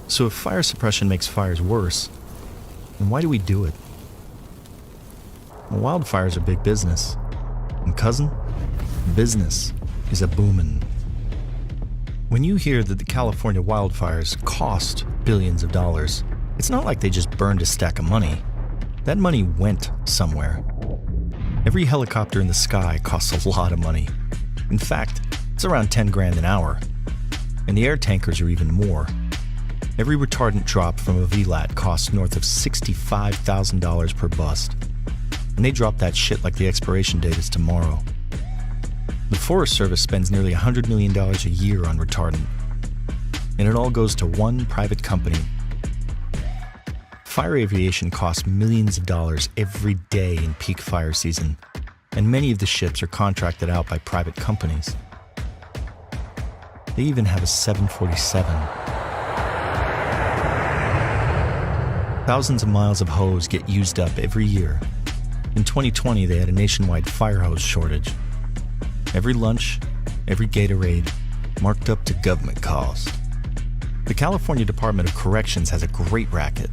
So if fire suppression makes fires worse, then why do we do it? Well, wildfires are big business. And cousin, business is a boomin'. When you hear that the California wildfires cost billions of dollars, it's not like they just burned a stack of money. That money went somewhere. Every helicopter in the sky costs a lot of money. In fact, it's around 10 grand an hour. And the air tankers are even more. Every retardant drop from a VLAT costs north of $65,000 per bust. And they drop that shit like the expiration date is tomorrow. The Forest Service spends nearly $100 million a year on retardant. And it all goes to one private company. Fire aviation costs millions of dollars every day in peak fire season, and many of the ships are contracted out by private companies. They even have a 747. Thousands of miles of hose get used up every year. In 2020, they had a nationwide fire hose shortage. Every lunch, every Gatorade, marked up to government cost. The California Department of Corrections has a great racket.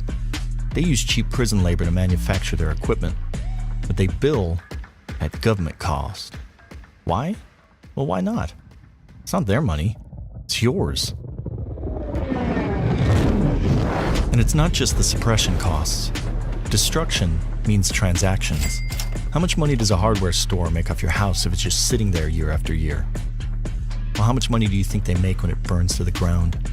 They use cheap prison labor to manufacture their equipment, but they bill at government cost. Why? Well, why not? It's not their money. It's yours. And it's not just the suppression costs. Destruction means transactions. How much money does a hardware store make off your house if it's just sitting there year after year? Well, how much money do you think they make when it burns to the ground?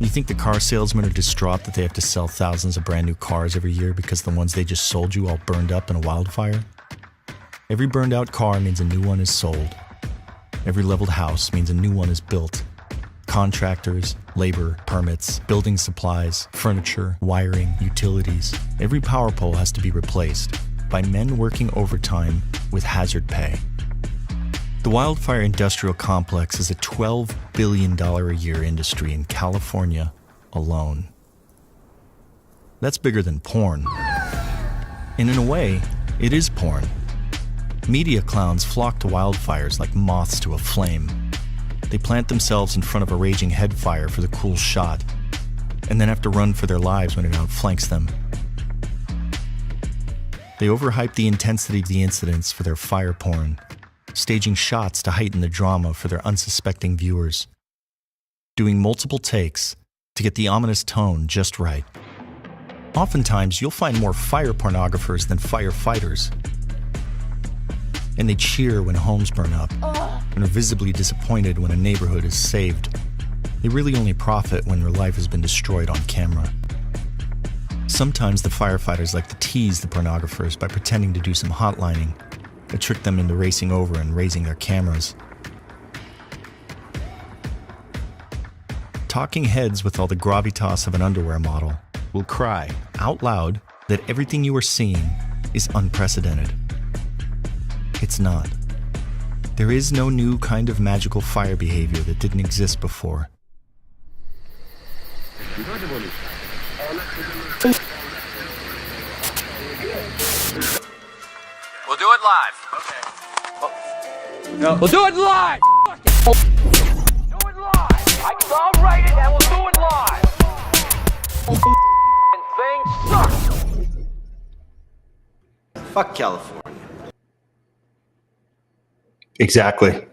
You think the car salesmen are distraught that they have to sell thousands of brand new cars every year because the ones they just sold you all burned up in a wildfire? Every burned out car means a new one is sold. Every leveled house means a new one is built. Contractors, labor, permits, building supplies, furniture, wiring, utilities. Every power pole has to be replaced by men working overtime with hazard pay. The wildfire industrial complex is a $12 billion a year industry in California alone. That's bigger than porn. And in a way, it is porn. Media clowns flock to wildfires like moths to a flame. They plant themselves in front of a raging headfire for the cool shot, and then have to run for their lives when it outflanks them. They overhype the intensity of the incidents for their fire porn, staging shots to heighten the drama for their unsuspecting viewers, doing multiple takes to get the ominous tone just right. Oftentimes, you'll find more fire pornographers than firefighters. And they cheer when homes burn up, and are visibly disappointed when a neighborhood is saved. They really only profit when their life has been destroyed on camera. Sometimes the firefighters like to tease the pornographers by pretending to do some hotlining, to trick them into racing over and raising their cameras. Talking heads with all the gravitas of an underwear model will cry out loud that everything you are seeing is unprecedented. It's not. There is no new kind of magical fire behavior that didn't exist before. We'll do it live. Okay. No. We'll do it live. Do it live. I'll write it and we'll do it live. Thing sucks. Fuck California. Exactly. Did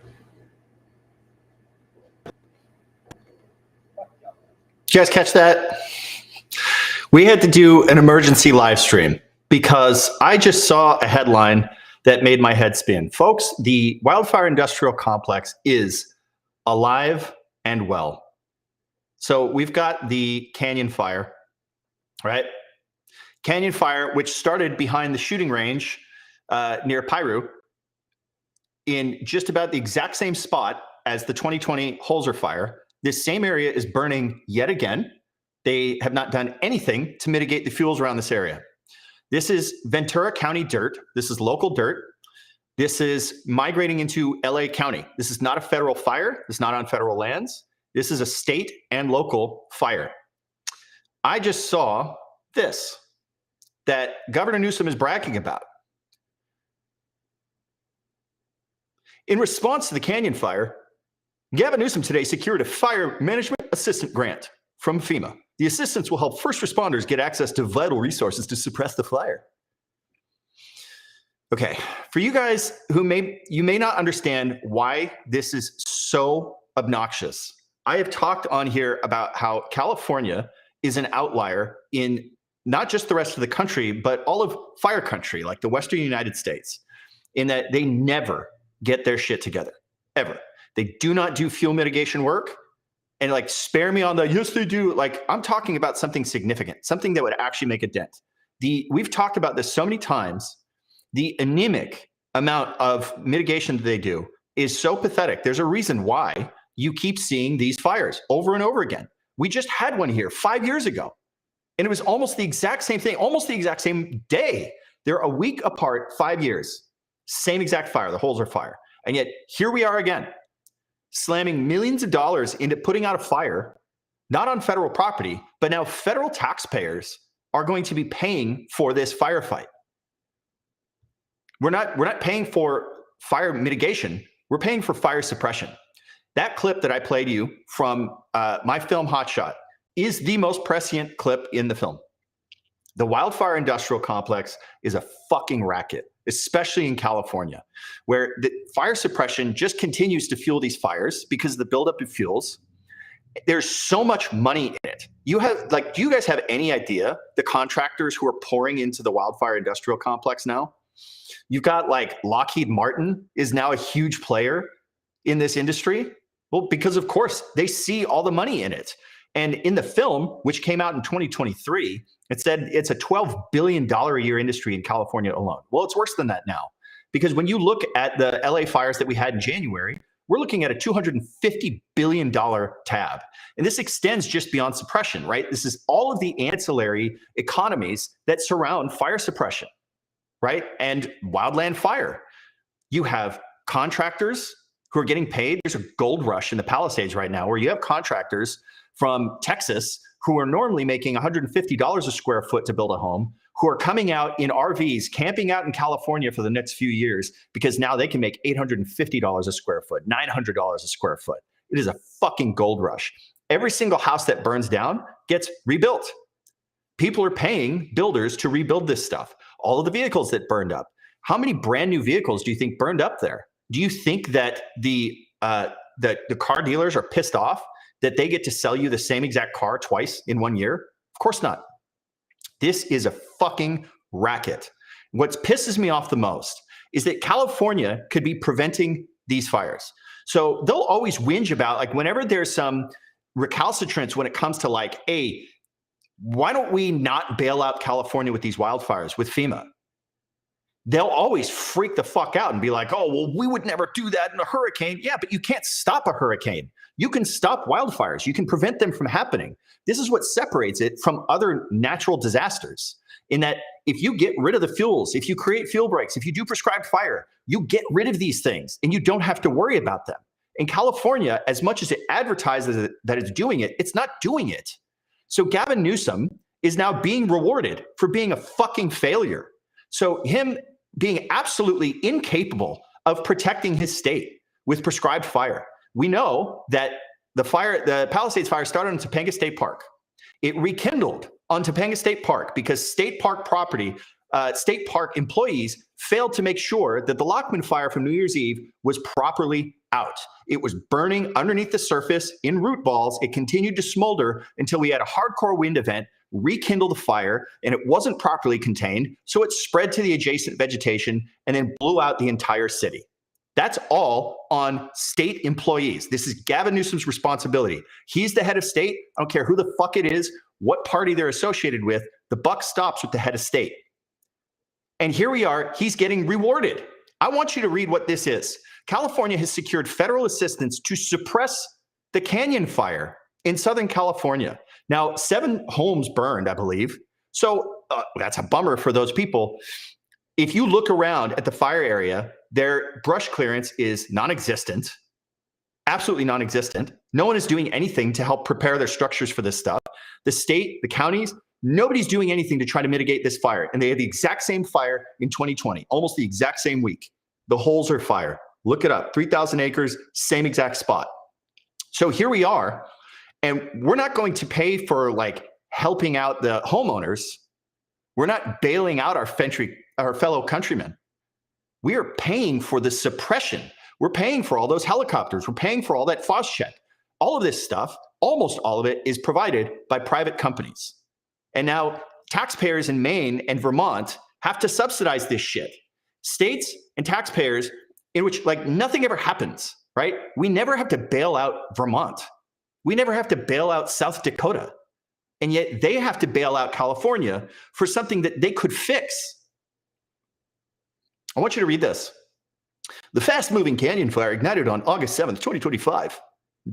you guys catch that? We had to do an emergency live stream because I just saw a headline that made my head spin. Folks, the wildfire industrial complex is alive and well. So we've got the Canyon Fire, right? Canyon Fire, which started behind the shooting range near Piru in just about the exact same spot as the 2020 Holzer Fire. This same area is burning yet again. They have not done anything to mitigate the fuels around this area. This is Ventura County dirt. This is local dirt. This is migrating into LA County. This is not a federal fire. This is not on federal lands. This is a state and local fire. I just saw this that Governor Newsom is bragging about. In response to the Canyon Fire, Gavin Newsom today secured a fire management assistant grant from FEMA. The assistance will help first responders get access to vital resources to suppress the fire. Okay, for you guys who may not understand why this is so obnoxious, I have talked on here about how California is an outlier in not just the rest of the country, but all of fire country, like the Western United States, in that they never get their shit together, ever. They do not do fuel mitigation work. And like, spare me on the, yes, they do. Like, I'm talking about something significant, something that would actually make a dent. We've talked about this so many times. The anemic amount of mitigation that they do is so pathetic. There's a reason why you keep seeing these fires over and over again. We just had one here 5 years ago, and it was almost the exact same thing, almost the exact same day. They're a week apart, 5 years, same exact fire. The holes are fire. And yet here we are again, slamming millions of dollars into putting out a fire, not on federal property, but now federal taxpayers are going to be paying for this firefight. We're not paying for fire mitigation. We're paying for fire suppression. That clip that I played you from my film Hot Shot is the most prescient clip in the film. The wildfire industrial complex is a fucking racket, especially in California, where the fire suppression just continues to fuel these fires because of the buildup of fuels. There's so much money in it. Do you guys have any idea the contractors who are pouring into the wildfire industrial complex now? You've got like Lockheed Martin is now a huge player in this industry. Well, because of course they see all the money in it. And in the film, which came out in 2023, it said it's a $12 billion a year industry in California alone. Well, it's worse than that now, because when you look at the LA fires that we had in January, we're looking at a $250 billion tab. And this extends just beyond suppression, right? This is all of the ancillary economies that surround fire suppression, right? And wildland fire. You have contractors who are getting paid. There's a gold rush in the Palisades right now where you have contractors from Texas who are normally making $150 a square foot to build a home, who are coming out in RVs, camping out in California for the next few years because now they can make $850 a square foot, $900 a square foot. It is a fucking gold rush. Every single house that burns down gets rebuilt. People are paying builders to rebuild this stuff. All of the vehicles that burned up. How many brand new vehicles do you think burned up there? Do you think that the car dealers are pissed off that they get to sell you the same exact car twice in 1 year? Of course not. This is a fucking racket. What pisses me off the most is that California could be preventing these fires. So they'll always whinge about, like, whenever there's some recalcitrance when it comes to like, hey, why don't we not bail out California with these wildfires with FEMA? They'll always freak the fuck out and be like, oh, well, we would never do that in a hurricane. Yeah, but you can't stop a hurricane. You can stop wildfires. You can prevent them from happening. This is what separates it from other natural disasters, in that if you get rid of the fuels, if you create fuel breaks, if you do prescribed fire, you get rid of these things and you don't have to worry about them. In California, as much as it advertises that it's doing it, it's not doing it. So Gavin Newsom is now being rewarded for being a fucking failure. So him being absolutely incapable of protecting his state with prescribed fire. We know that the Palisades fire started on Topanga State Park. It rekindled on Topanga State Park because state park employees failed to make sure that the Lockman fire from New Year's Eve was properly out. It was burning underneath the surface in root balls. It continued to smolder until we had a hardcore wind event, rekindle the fire, and it wasn't properly contained, so it spread to the adjacent vegetation and then blew out the entire city. That's all on state employees. This is Gavin Newsom's responsibility. He's the head of state. I don't care who the fuck it is, what party they're associated with. The buck stops with the head of state. And here we are, he's getting rewarded. I want you to read what this is. California has secured federal assistance to suppress the Canyon fire in Southern California. Now, 7 homes burned, I believe. So that's a bummer for those people. If you look around at the fire area, their brush clearance is non-existent, absolutely non-existent. No one is doing anything to help prepare their structures for this stuff. The state, the counties, nobody's doing anything to try to mitigate this fire. And they had the exact same fire in 2020, almost the exact same week. The holes are fire. Look it up, 3,000 acres, same exact spot. So here we are, and we're not going to pay for like helping out the homeowners. We're not bailing out our fellow countrymen. We are paying for the suppression. We're paying for all those helicopters. We're paying for all that FOS check. All of this stuff, almost all of it, is provided by private companies. And now taxpayers in Maine and Vermont have to subsidize this shit. States and taxpayers in which like nothing ever happens, right? We never have to bail out Vermont. We never have to bail out South Dakota. And yet they have to bail out California for something that they could fix. I want you to read this. The fast-moving canyon fire ignited on August 7th, 2025,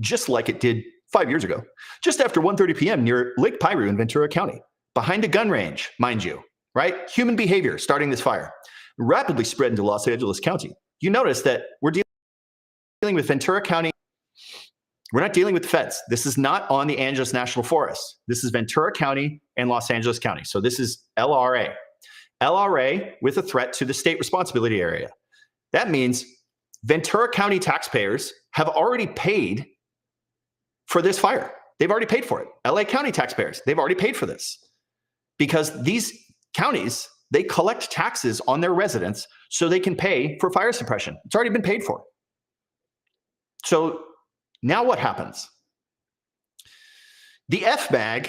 just like it did 5 years ago, just after 1:30 p.m. near Lake Piru in Ventura County, behind a gun range, mind you, right? Human behavior starting this fire, rapidly spread into Los Angeles County. You notice that we're dealing with Ventura County. We're not dealing with the feds. This is not on the Angeles National Forest. This is Ventura County and Los Angeles County. So this is LRA. LRA with a threat to the state responsibility area. That means Ventura County taxpayers have already paid for this fire. They've already paid for it. LA County taxpayers, they've already paid for this. Because these counties, they collect taxes on their residents so they can pay for fire suppression. It's already been paid for. So now what happens? The FMAG,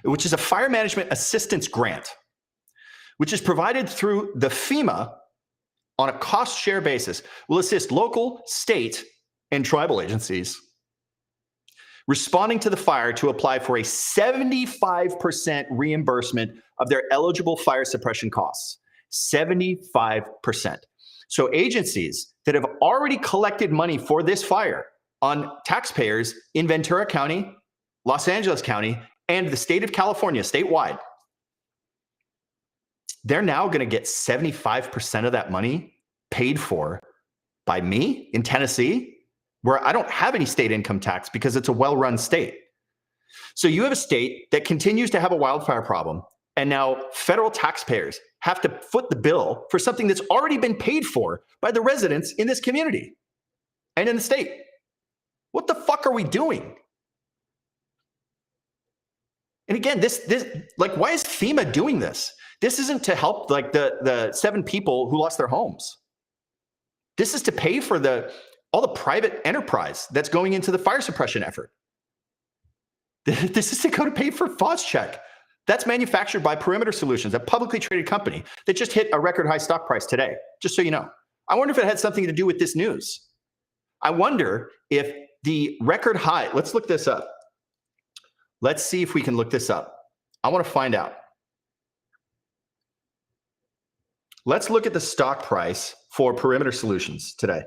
which is a fire management assistance grant, which is provided through the FEMA on a cost share basis, will assist local, state, and tribal agencies responding to the fire to apply for a 75% reimbursement of their eligible fire suppression costs. 75%. So agencies that have already collected money for this fire on taxpayers in Ventura County, Los Angeles County, and the state of California, statewide, they're now going to get 75% of that money paid for by me in Tennessee, where I don't have any state income tax because it's a well-run state. So you have a state that continues to have a wildfire problem, and now federal taxpayers have to foot the bill for something that's already been paid for by the residents in this community and in the state. What the fuck are we doing? And again, this like, why is FEMA doing this? This isn't to help like the 7 people who lost their homes. This is to pay for all the private enterprise that's going into the fire suppression effort. This is to go to pay for FOS check. That's manufactured by Perimeter Solutions, a publicly traded company that just hit a record high stock price today, just so you know. I wonder if it had something to do with this news. I wonder if the record high, let's look this up. Let's see if we can look this up. I want to find out. Let's look at the stock price for Perimeter Solutions today.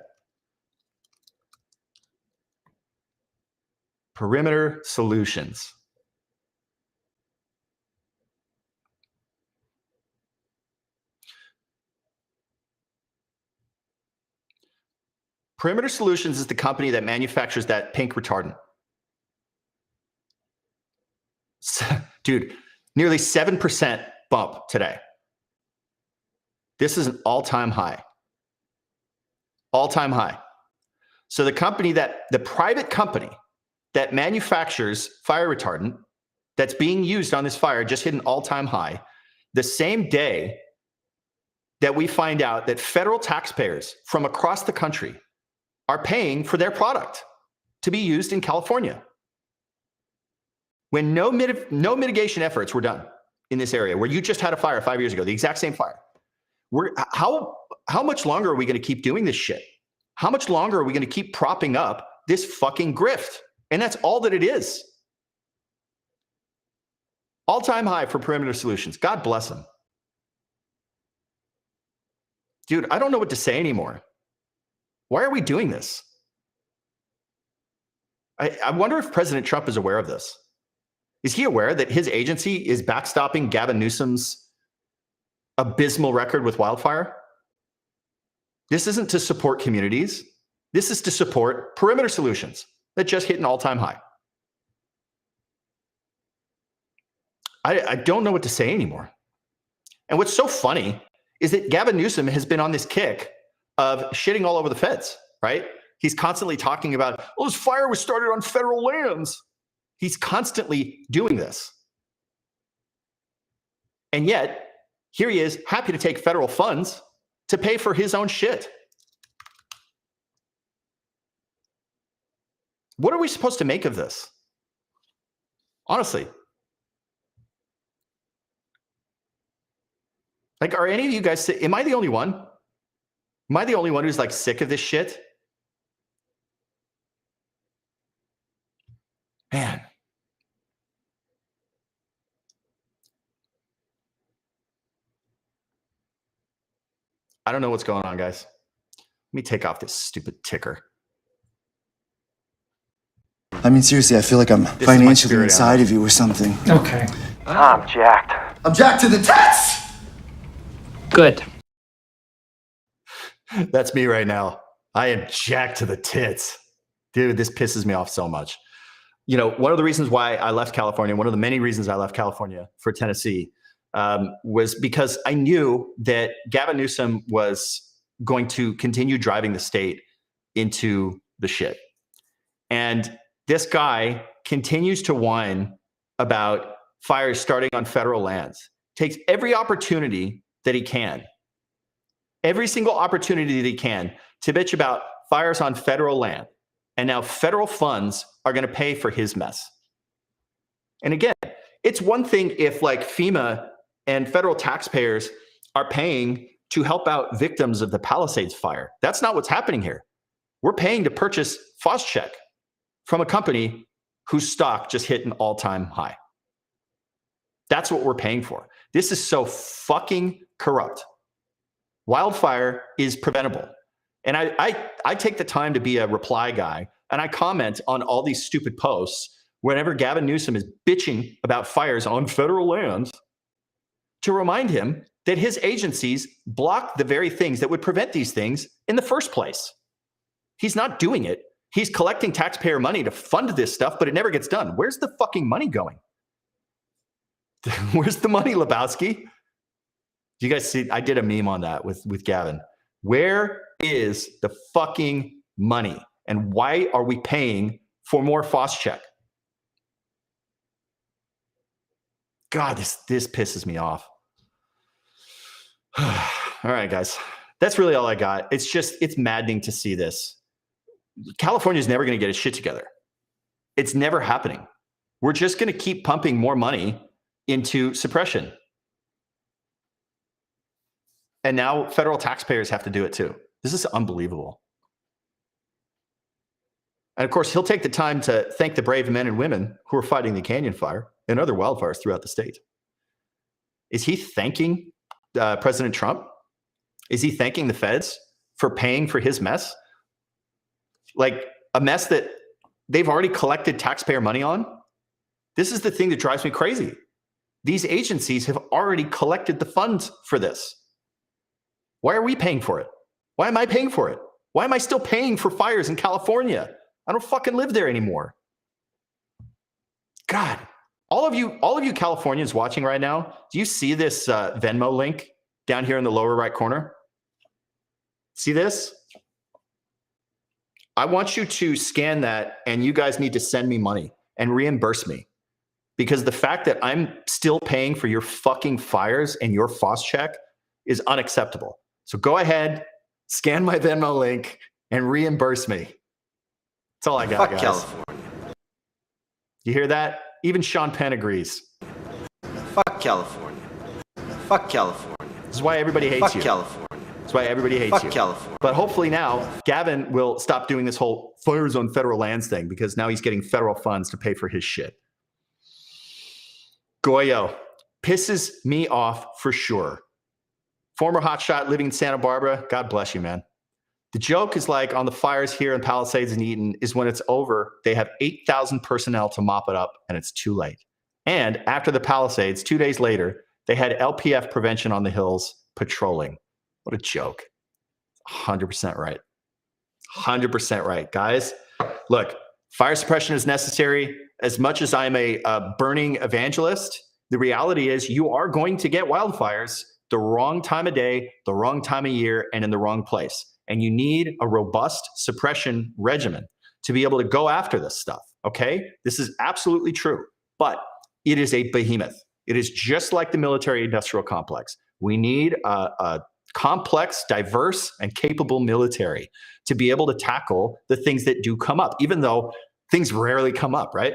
Perimeter Solutions. Perimeter Solutions is the company that manufactures that pink retardant. Dude, nearly 7% bump today. This is an all-time high. All-time high. So the private company that manufactures fire retardant that's being used on this fire just hit an all-time high the same day that we find out that federal taxpayers from across the country are paying for their product to be used in California. When no mitigation efforts were done in this area, where you just had a fire 5 years ago, the exact same fire, how much longer are we going to keep doing this shit? How much longer are we going to keep propping up this fucking grift? And that's all that it is. All-time high for Perimeter Solutions. God bless them. Dude, I don't know what to say anymore. Why are we doing this? I wonder if President Trump is aware of this. Is he aware that his agency is backstopping Gavin Newsom's abysmal record with wildfire? This isn't to support communities. This is to support Perimeter Solutions that just hit an all-time high. I don't know what to say anymore. And what's so funny is that Gavin Newsom has been on this kick of shitting all over the feds, right? He's constantly talking about, well, this fire was started on federal lands. He's constantly doing this. And yet, here he is, happy to take federal funds to pay for his own shit. What are we supposed to make of this? Honestly. Like, are any of you guys, am I the only one? Am I the only one who's like sick of this shit? Man. I don't know what's going on, guys. Let me take off this stupid ticker. I mean, seriously, I feel like I'm financially inside of you or something. Okay. I'm jacked. I'm jacked to the tits! Good. That's me right now. I am jacked to the tits. Dude, this pisses me off so much. You know, one of the reasons why I left California, one of the many reasons I left California for Tennessee, was because I knew that Gavin Newsom was going to continue driving the state into the shit. And this guy continues to whine about fires starting on federal lands, takes every opportunity that he can, every single opportunity that he can to bitch about fires on federal land. And now federal funds are going to pay for his mess. And again, it's one thing if like FEMA and federal taxpayers are paying to help out victims of the Palisades fire. That's not what's happening here. We're paying to purchase Phos-Chek from a company whose stock just hit an all-time high. That's what we're paying for. This is so fucking corrupt. Wildfire is preventable. And I take the time to be a reply guy, and I comment on all these stupid posts whenever Gavin Newsom is bitching about fires on federal lands to remind him that his agencies block the very things that would prevent these things in the first place. He's not doing it. He's collecting taxpayer money to fund this stuff, but it never gets done. Where's the fucking money going? Where's the money, Lebowski? Do you guys see? I did a meme on that with Gavin. Where is the fucking money? And why are we paying for more Phos-Chek? God, this pisses me off. All right, guys. That's really all I got. It's maddening to see this. California is never going to get its shit together. It's never happening. We're just going to keep pumping more money into suppression. And now federal taxpayers have to do it too. This is unbelievable. And of course, he'll take the time to thank the brave men and women who are fighting the Canyon Fire and other wildfires throughout the state. Is he thanking President Trump? Is he thanking the feds for paying for his mess? Like a mess that they've already collected taxpayer money on? This is the thing that drives me crazy. These agencies have already collected the funds for this. Why are we paying for it? Why am I paying for it? Why am I still paying for fires in California? I don't fucking live there anymore. God, all of you Californians watching right now, do you see this Venmo link down here in the lower right corner? See this? I want you to scan that, and you guys need to send me money and reimburse me, because the fact that I'm still paying for your fucking fires and your Phos-Chek is unacceptable. So go ahead, scan my Venmo link, and reimburse me. That's all I got, guys. California. You hear that? Even Sean Penn agrees. Fuck California. Fuck California. This is why everybody hates Fuck you. California. That's why everybody hates Fuck you. California. But hopefully now, Gavin will stop doing this whole fires on federal lands thing, because now he's getting federal funds to pay for his shit. Goyo pisses me off for sure. Former hotshot living in Santa Barbara. God bless you, man. The joke is like on the fires here in Palisades and Eaton is when it's over, they have 8,000 personnel to mop it up, and it's too late. And after the Palisades, 2 days later, they had LPF prevention on the hills patrolling. What a joke. 100% right. 100% right. Guys, look, fire suppression is necessary. As much as I'm a burning evangelist, the reality is you are going to get wildfires the wrong time of day, the wrong time of year, and in the wrong place. And you need a robust suppression regimen to be able to go after this stuff, okay? This is absolutely true, but it is a behemoth. It is just like the military-industrial complex. We need a complex, diverse, and capable military to be able to tackle the things that do come up, even though things rarely come up, right?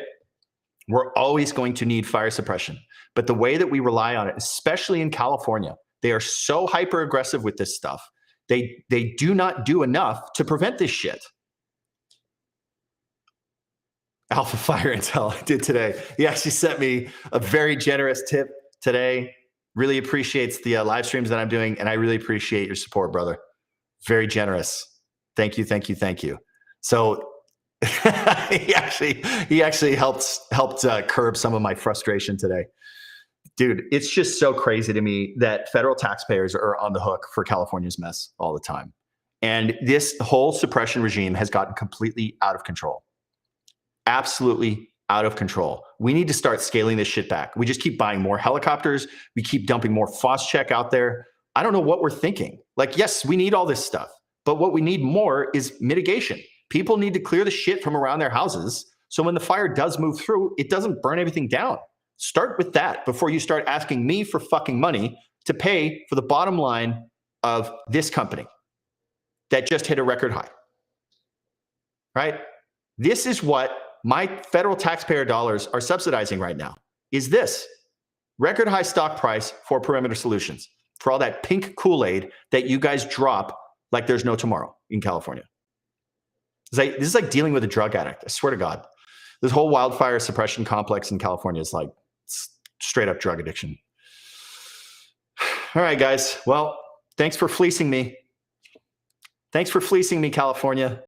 We're always going to need fire suppression. But the way that we rely on it, especially in California, they are so hyper-aggressive with this stuff. They do not do enough to prevent this shit. Alpha Fire Intel did today. He actually sent me a very generous tip today. Really appreciates the live streams that I'm doing, and I really appreciate your support, brother. Very generous. Thank you, thank you, thank you. So he actually helped curb some of my frustration today. Dude, it's just so crazy to me that federal taxpayers are on the hook for California's mess all the time. And this whole suppression regime has gotten completely out of control. Absolutely out of control. We need to start scaling this shit back. We just keep buying more helicopters. We keep dumping more Phos-Chek out there. I don't know what we're thinking. Like, yes, we need all this stuff, but what we need more is mitigation. People need to clear the shit from around their houses so when the fire does move through, it doesn't burn everything down. Start with that before you start asking me for fucking money to pay for the bottom line of this company that just hit a record high. Right? This is what my federal taxpayer dollars are subsidizing right now, is this record high stock price for Perimeter Solutions, for all that pink Kool-Aid that you guys drop like there's no tomorrow in California. This is like dealing with a drug addict. I swear to God. This whole wildfire suppression complex in California is like straight up drug addiction. All right, guys. Well, thanks for fleecing me. Thanks for fleecing me, California.